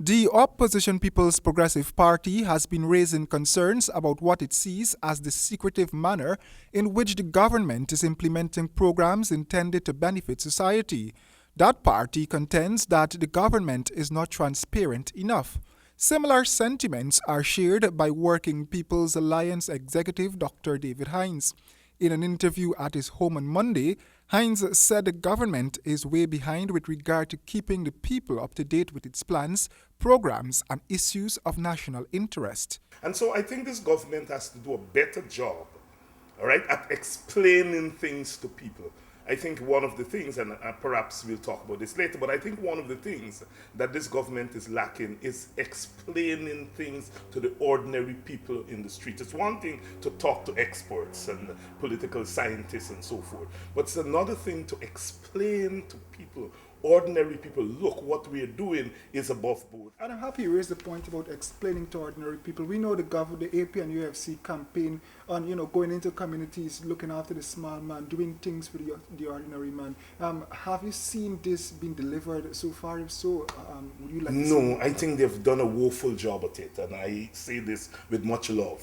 The opposition People's Progressive Party has been raising concerns about what it sees as the secretive manner in which the government is implementing programs intended to benefit society. That party contends that the government is not transparent enough. Similar sentiments are shared by Working People's Alliance executive Dr. David Hines. In an interview at his home on Monday, Hines said the government is way behind with regard to keeping the people up to date with its plans, programs, and issues of national interest. And so I think this government has to do a better job, all right, at explaining things to people. I think one of the things, and perhaps we'll talk about this later, but I think one of the things that this government is lacking is explaining things to the ordinary people in the street. It's one thing to talk to experts and political scientists and so forth, but it's another thing to explain to people, ordinary people, look, what we're doing is above board. And I'm happy you raised the point about explaining to ordinary people. We know the AP and UFC campaign on, going into communities, looking after the small man, doing things for the ordinary man. Have you seen this being delivered so far? If so, would you like to see No, I think they've done a woeful job at it, and I say this with much love.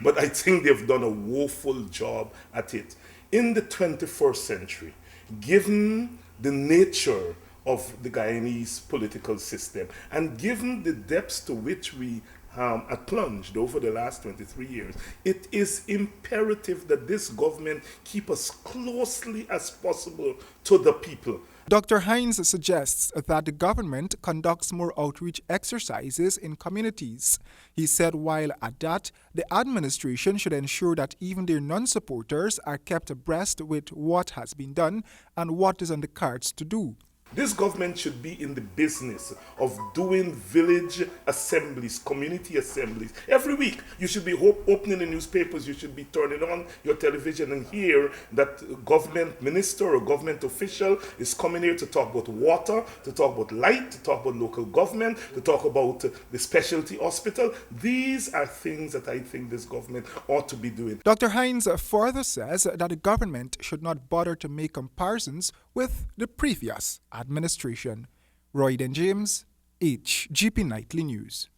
But I think they've done a woeful job at it. In the 21st century, given the nature of the Guyanese political system, and given the depths to which we have plunged over the last 23 years, it is imperative that this government keep as closely as possible to the people. Dr. Hines suggests that the government conducts more outreach exercises in communities. He said while at that, the administration should ensure that even their non-supporters are kept abreast with what has been done and what is on the cards to do. This government should be in the business of doing village assemblies, community assemblies. Every week, you should be opening the newspapers, you should be turning on your television and hear that a government minister or government official is coming here to talk about water, to talk about light, to talk about local government, to talk about the specialty hospital. These are things that I think this government ought to be doing. Dr. Hines further says that the government should not bother to make comparisons with the previous administration. Royden James, HGP Nightly News.